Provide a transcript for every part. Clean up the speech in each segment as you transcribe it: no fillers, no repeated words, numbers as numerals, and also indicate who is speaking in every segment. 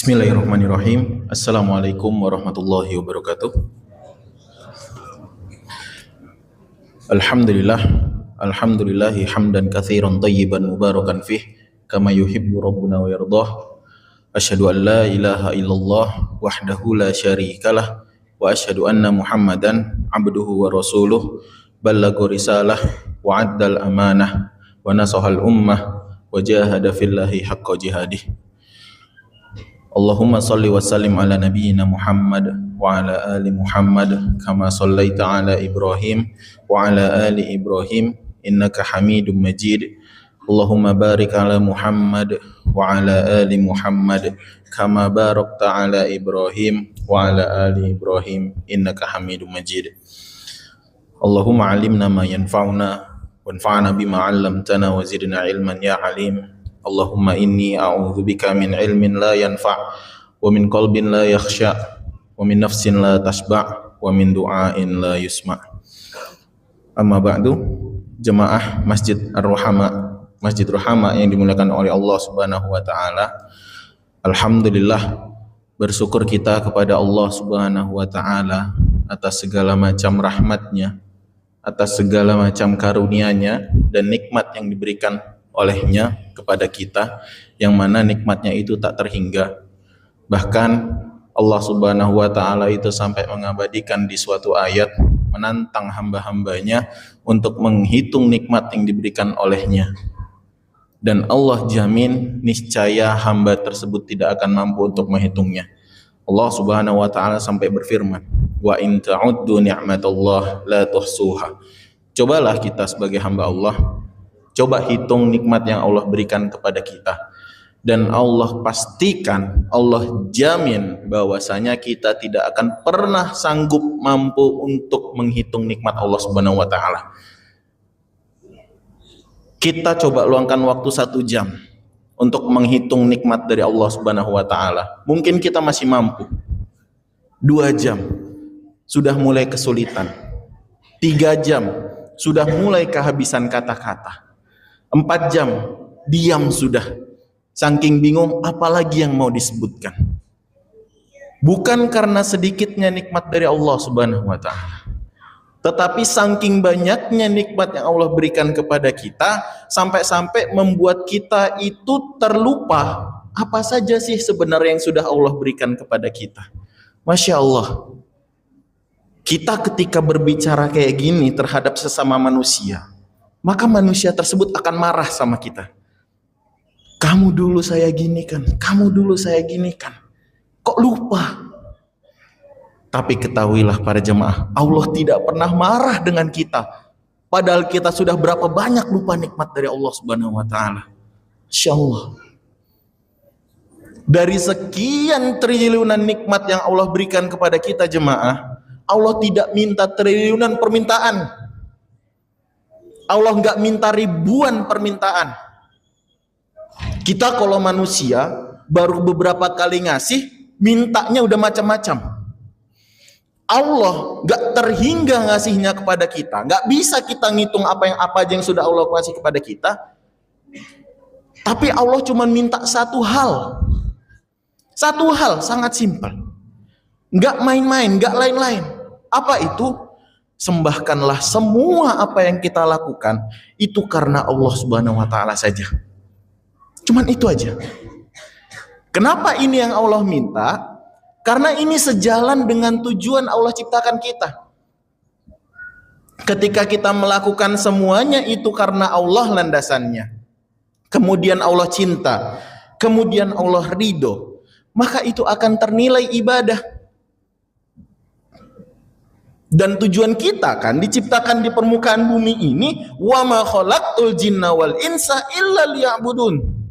Speaker 1: Bismillahirrahmanirrahim. Assalamualaikum warahmatullahi wabarakatuh. Alhamdulillah, alhamdulillahi hamdan katsiran thayyiban mubarakan fih kama yuhibbu rabbuna wa yardah. Asyhadu an la ilaha illallah wahdahu la syarikalah wa asyhadu anna Muhammadan abduhu wa rasuluh ballagha risalah wa addal amanah wa nasahal ummah wa jahada fillahi haqqa jihadih. Allahumma salli wa sallim ala nabiyyina Muhammad wa ala ali Muhammad kama sallaita ala Ibrahim wa ala ali Ibrahim innaka Hamidum Majid. Allahumma barik ala Muhammad wa ala ali Muhammad kama barakta ala Ibrahim wa ala ali Ibrahim innaka Hamidum Majid. Allahumma alimna ma yanfa'una wanfa'na bima 'allamtana wa zidna ilman ya alim. Allahumma inni a'udzubika min ilmin la yanfa' wa min qalbin la yakhsha wa min nafsin la tashba' wa min du'ain la yusma'. Amma ba'du, jemaah Masjid Ar-Rahama, Masjid Rahama yang dimuliakan oleh Allah Subhanahu wa taala. Alhamdulillah, bersyukur kita kepada Allah Subhanahu wa taala atas segala macam rahmatnya, atas segala macam karunia-Nya dan nikmat yang diberikan olehnya kepada kita, yang mana nikmatnya itu tak terhingga. Bahkan Allah Subhanahu wa ta'ala itu sampai mengabadikan di suatu ayat, menantang hamba-hambanya untuk menghitung nikmat yang diberikan olehnya. Dan Allah jamin niscaya hamba tersebut tidak akan mampu untuk menghitungnya. Allah Subhanahu wa ta'ala sampai berfirman, wa in ta'uddu ni'matallah la tuhsuha. Cobalah kita sebagai hamba Allah, coba hitung nikmat yang Allah berikan kepada kita, dan Allah pastikan, Allah jamin bahwasanya kita tidak akan pernah sanggup mampu untuk menghitung nikmat Allah Subhanahu wa taala. Kita coba luangkan waktu 1 jam untuk menghitung nikmat dari Allah Subhanahu wa taala. Mungkin kita masih mampu. 2 jam sudah mulai kesulitan. 3 jam sudah mulai kehabisan kata-kata. 4 jam diam sudah, saking bingung apalagi yang mau disebutkan. Bukan karena sedikitnya nikmat dari Allah Subhanahu wa ta'ala, tetapi saking banyaknya nikmat yang Allah berikan kepada kita, sampai-sampai membuat kita itu terlupa apa saja sih sebenarnya yang sudah Allah berikan kepada kita. Masya Allah, kita ketika berbicara kayak gini terhadap sesama manusia, maka manusia tersebut akan marah sama kita. Kamu dulu saya ginikan, kamu dulu saya ginikan. Kok lupa? Tapi ketahuilah para jemaah, Allah tidak pernah marah dengan kita. Padahal kita sudah berapa banyak lupa nikmat dari Allah Subhanahu wa taala. Insyaallah. Dari sekian triliunan nikmat yang Allah berikan kepada kita jemaah, Allah tidak minta triliunan permintaan. Allah nggak minta ribuan permintaan. Kita kalau manusia baru beberapa kali ngasih, mintanya udah macam-macam. Allah nggak terhingga ngasihnya kepada kita. Nggak bisa kita ngitung apa aja yang sudah Allah kasih kepada kita. Tapi Allah cuma minta satu hal. Satu hal sangat simpel. Nggak main-main, nggak lain-lain. Apa itu? Sembahkanlah semua apa yang kita lakukan itu karena Allah Subhanahu wa taala saja. Cuman itu aja. Kenapa ini yang Allah minta? Karena ini sejalan dengan tujuan Allah ciptakan kita. Ketika kita melakukan semuanya itu karena Allah landasannya, kemudian Allah cinta, kemudian Allah ridho, maka itu akan ternilai ibadah. Dan tujuan kita kan diciptakan di permukaan bumi ini, wa ma khalaqtul jinna wal insa illa liya'budun.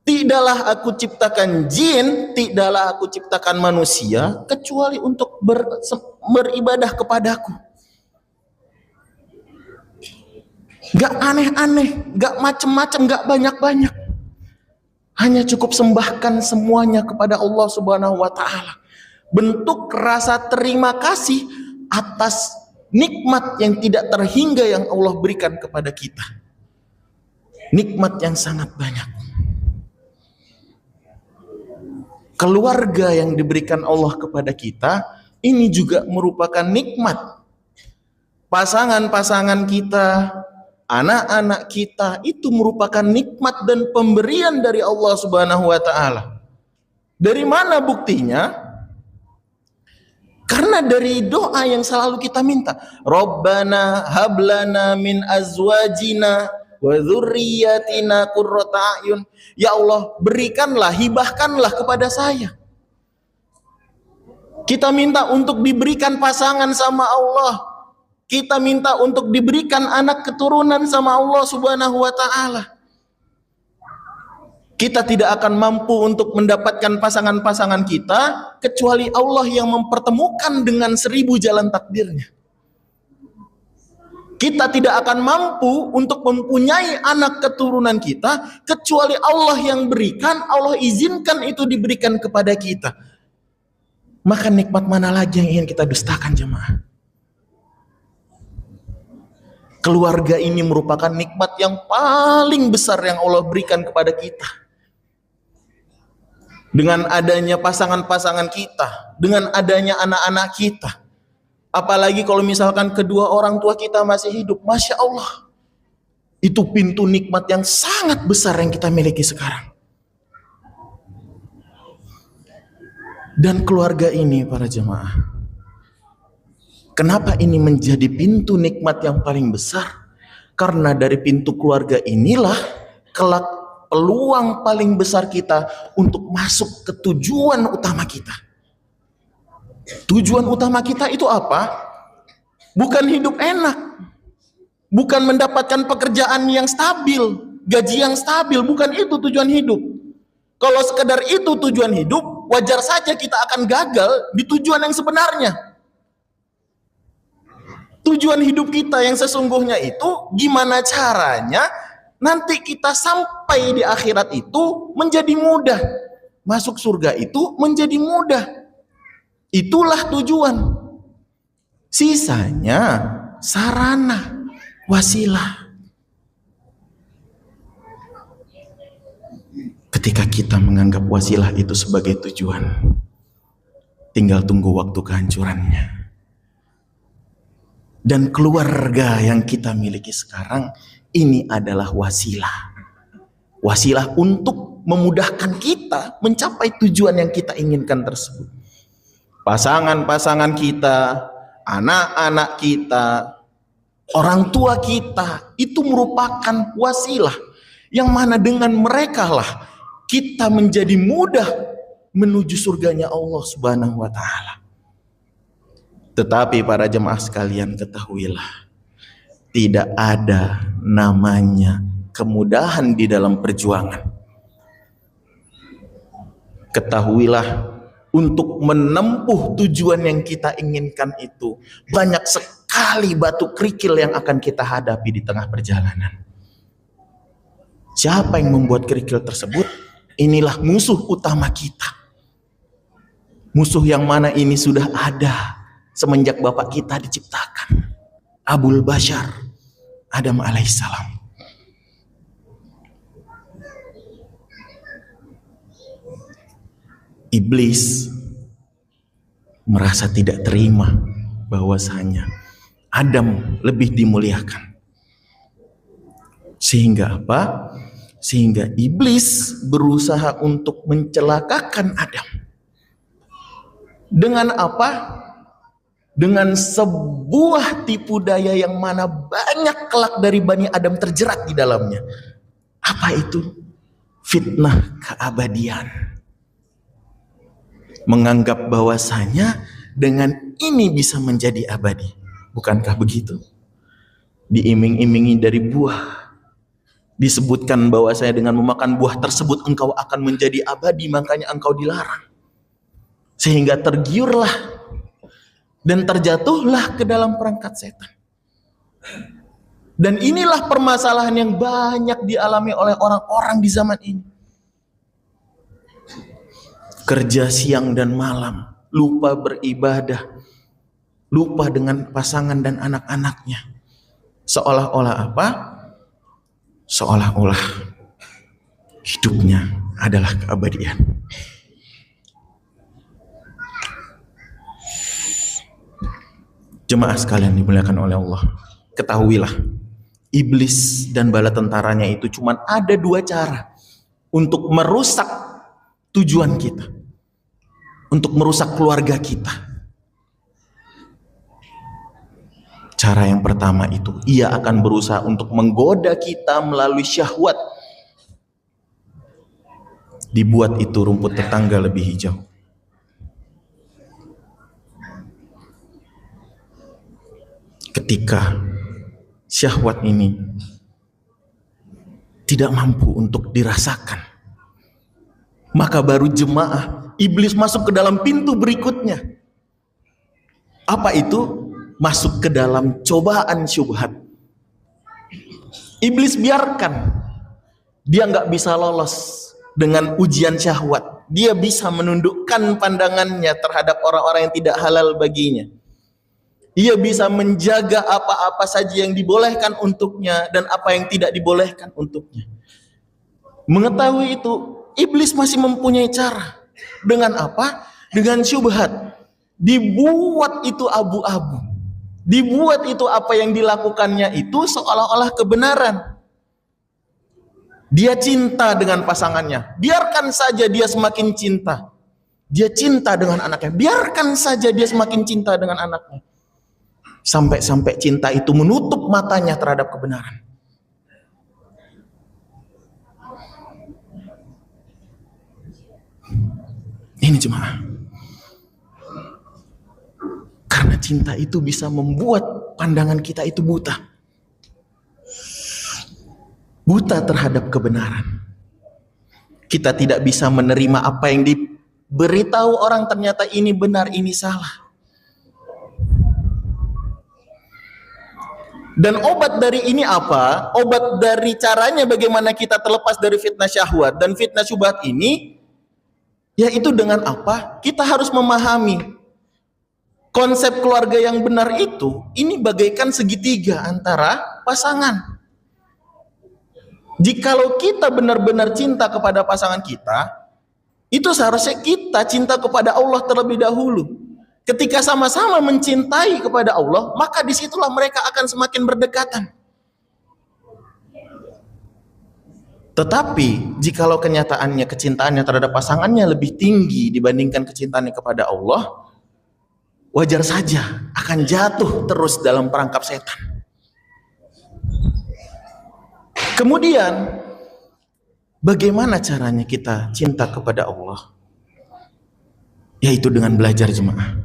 Speaker 1: Tidaklah aku ciptakan jin, tidaklah aku ciptakan manusia kecuali untuk beribadah kepadaku. Gak aneh-aneh, gak macem-macem, gak banyak-banyak. Hanya cukup sembahkan semuanya kepada Allah Subhanahu wa taala. Bentuk rasa terima kasih atas nikmat yang tidak terhingga yang Allah berikan kepada kita. Nikmat yang sangat banyak. Keluarga yang diberikan Allah kepada kita ini juga merupakan nikmat. Pasangan-pasangan kita, anak-anak kita itu merupakan nikmat dan pemberian dari Allah Subhanahu wa taala. Dari mana buktinya? Karena dari doa yang selalu kita minta, Rabbana hablana min azwajina wa dzurriyyatina qurrata a'yun. Ya Allah, berikanlah, hibahkanlah kepada saya. Kita minta untuk diberikan pasangan sama Allah. Kita minta untuk diberikan anak keturunan sama Allah Subhanahu wa taala. Kita tidak akan mampu untuk mendapatkan pasangan-pasangan kita kecuali Allah yang mempertemukan dengan 1000 jalan takdirnya. Kita tidak akan mampu untuk mempunyai anak keturunan kita kecuali Allah yang berikan, Allah izinkan itu diberikan kepada kita. Maka nikmat mana lagi yang ingin kita dustakan, jemaah? Keluarga ini merupakan nikmat yang paling besar yang Allah berikan kepada kita. Dengan adanya pasangan-pasangan kita, dengan adanya anak-anak kita, apalagi kalau misalkan kedua orang tua kita masih hidup, Masya Allah, itu pintu nikmat yang sangat besar yang kita miliki sekarang. Dan keluarga ini, para jemaah, kenapa ini menjadi pintu nikmat yang paling besar? Karena dari pintu keluarga inilah kelak peluang paling besar kita untuk masuk ke tujuan utama kita. Tujuan utama kita itu apa? Bukan hidup enak, bukan mendapatkan pekerjaan yang stabil, gaji yang stabil, bukan itu tujuan hidup. Kalau sekedar itu tujuan hidup, wajar saja kita akan gagal di tujuan yang sebenarnya. Tujuan hidup kita yang sesungguhnya itu gimana caranya nanti kita sampai di akhirat itu menjadi mudah. Masuk surga itu menjadi mudah. Itulah tujuan. Sisanya sarana, wasilah. Ketika kita menganggap wasilah itu sebagai tujuan, tinggal tunggu waktu kehancurannya. Dan keluarga yang kita miliki sekarang ini adalah wasilah. Wasilah untuk memudahkan kita mencapai tujuan yang kita inginkan tersebut. Pasangan-pasangan kita, anak-anak kita, orang tua kita, itu merupakan wasilah. Yang mana dengan mereka lah kita menjadi mudah menuju surganya Allah Subhanahu wa ta'ala. Tetapi para jemaah sekalian, ketahuilah, tidak ada namanya kemudahan di dalam perjuangan. Ketahuilah, untuk menempuh tujuan yang kita inginkan itu banyak sekali batu kerikil yang akan kita hadapi di tengah perjalanan. Siapa yang membuat kerikil tersebut? Inilah musuh utama kita. Musuh yang mana ini sudah ada semenjak Bapak kita diciptakan, Abul Bashar, Adam alaihissalam. Iblis merasa tidak terima bahwasanya Adam lebih dimuliakan. Sehingga apa? Sehingga iblis berusaha untuk mencelakakan Adam. Dengan apa? Dengan sebuah tipu daya yang mana banyak kelak dari Bani Adam terjerat di dalamnya. Apa itu? Fitnah keabadian. Menganggap bahwasanya dengan ini bisa menjadi abadi. Bukankah begitu? Diiming-imingi dari buah. Disebutkan bahwasanya dengan memakan buah tersebut engkau akan menjadi abadi, makanya engkau dilarang. Sehingga tergiurlah dan terjatuhlah ke dalam perangkat setan. Dan inilah permasalahan yang banyak dialami oleh orang-orang di zaman ini. Kerja siang dan malam, lupa beribadah, lupa dengan pasangan dan anak-anaknya. Seolah-olah apa? Seolah-olah hidupnya adalah keabadian. Jemaah sekalian dimuliakan oleh Allah, ketahuilah iblis dan bala tentaranya itu cuma ada dua cara untuk merusak tujuan kita, untuk merusak keluarga kita. Cara yang pertama itu, ia akan berusaha untuk menggoda kita melalui syahwat. Dibuat itu rumput tetangga lebih hijau. Ketika syahwat ini tidak mampu untuk dirasakan, maka baru jemaah iblis masuk ke dalam pintu berikutnya. Apa itu? Masuk ke dalam cobaan syubhat. Iblis biarkan dia nggak bisa lolos dengan ujian syahwat. Dia bisa menundukkan pandangannya terhadap orang-orang yang tidak halal baginya. Ia bisa menjaga apa-apa saja yang dibolehkan untuknya dan apa yang tidak dibolehkan untuknya. Mengetahui itu, iblis masih mempunyai cara. Dengan apa? Dengan syubhat. Dibuat itu abu-abu. Dibuat itu apa yang dilakukannya itu seolah-olah kebenaran. Dia cinta dengan pasangannya. Biarkan saja dia semakin cinta. Dia cinta dengan anaknya. Biarkan saja dia semakin cinta dengan anaknya. Sampai-sampai cinta itu menutup matanya terhadap kebenaran. Ini jemaah. Karena cinta itu bisa membuat pandangan kita itu buta. Buta terhadap kebenaran. Kita tidak bisa menerima apa yang diberitahu orang, ternyata ini benar, ini salah. Dan obat dari ini apa? Obat dari caranya bagaimana kita terlepas dari fitnah syahwat dan fitnah syubhat ini, yaitu dengan apa? Kita harus memahami konsep keluarga yang benar itu, ini bagaikan segitiga antara pasangan. Jikalau kita benar-benar cinta kepada pasangan kita, itu seharusnya kita cinta kepada Allah terlebih dahulu. Ketika sama-sama mencintai kepada Allah, maka disitulah mereka akan semakin berdekatan. Tetapi, jikalau kenyataannya kecintaannya terhadap pasangannya lebih tinggi dibandingkan kecintaannya kepada Allah, wajar saja akan jatuh terus dalam perangkap setan. Kemudian, bagaimana caranya kita cinta kepada Allah? Yaitu dengan belajar, jemaah.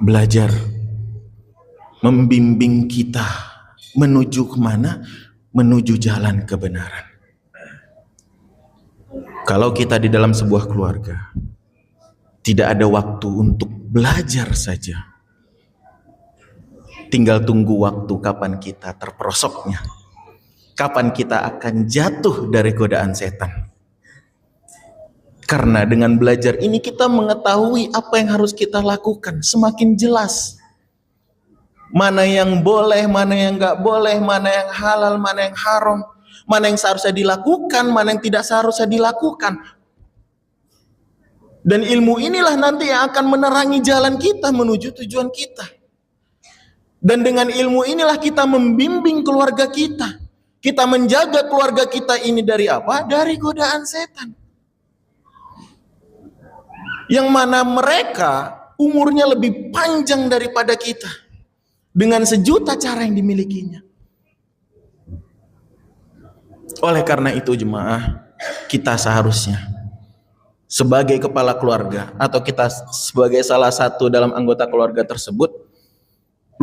Speaker 1: Belajar membimbing kita menuju kemana? Menuju jalan kebenaran. Kalau kita di dalam sebuah keluarga tidak ada waktu untuk belajar saja, tinggal tunggu waktu kapan kita terperosoknya, kapan kita akan jatuh dari godaan setan. Karena dengan belajar ini kita mengetahui apa yang harus kita lakukan, semakin jelas. Mana yang boleh, mana yang nggak boleh, mana yang halal, mana yang haram, mana yang seharusnya dilakukan, mana yang tidak seharusnya dilakukan. Dan ilmu inilah nanti yang akan menerangi jalan kita menuju tujuan kita. Dan dengan ilmu inilah kita membimbing keluarga kita. Kita menjaga keluarga kita ini dari apa? Dari godaan setan. Yang mana mereka umurnya lebih panjang daripada kita. Dengan sejuta cara yang dimilikinya. Oleh karena itu jemaah, kita seharusnya sebagai kepala keluarga atau kita sebagai salah satu dalam anggota keluarga tersebut,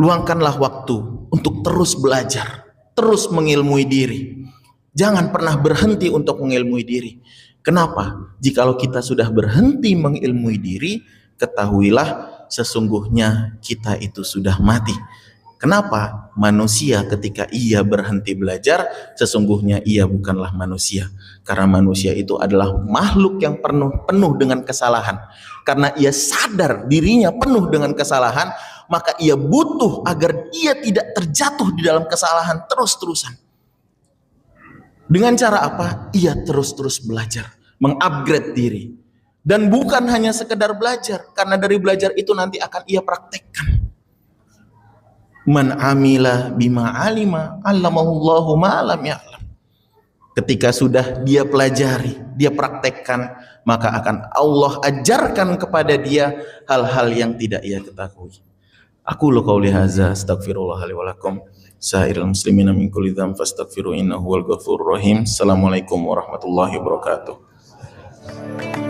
Speaker 1: luangkanlah waktu untuk terus belajar, terus mengilmui diri. Jangan pernah berhenti untuk mengilmui diri. Kenapa? Jikalau kita sudah berhenti mengilmui diri, ketahuilah sesungguhnya kita itu sudah mati. Kenapa? Manusia ketika ia berhenti belajar, sesungguhnya ia bukanlah manusia. Karena manusia itu adalah makhluk yang penuh dengan kesalahan. Karena ia sadar dirinya penuh dengan kesalahan, maka ia butuh agar ia tidak terjatuh di dalam kesalahan terus-terusan. Dengan cara apa? Ia terus-terus belajar, mengupgrade diri. Dan bukan hanya sekedar belajar, karena dari belajar itu nanti akan ia praktekkan. Man amila bima alima, allamahullahu ma lam ya'lam. Ketika sudah dia pelajari, dia praktekkan, maka akan Allah ajarkan kepada dia hal-hal yang tidak ia ketahui. Aku qauli hadza, astaghfirullah li wa lakum, sa'iril muslimina min kulli dzamb fastaghfiru innahu huwal ghafurur rahim. Assalamualaikum warahmatullahi wabarakatuh.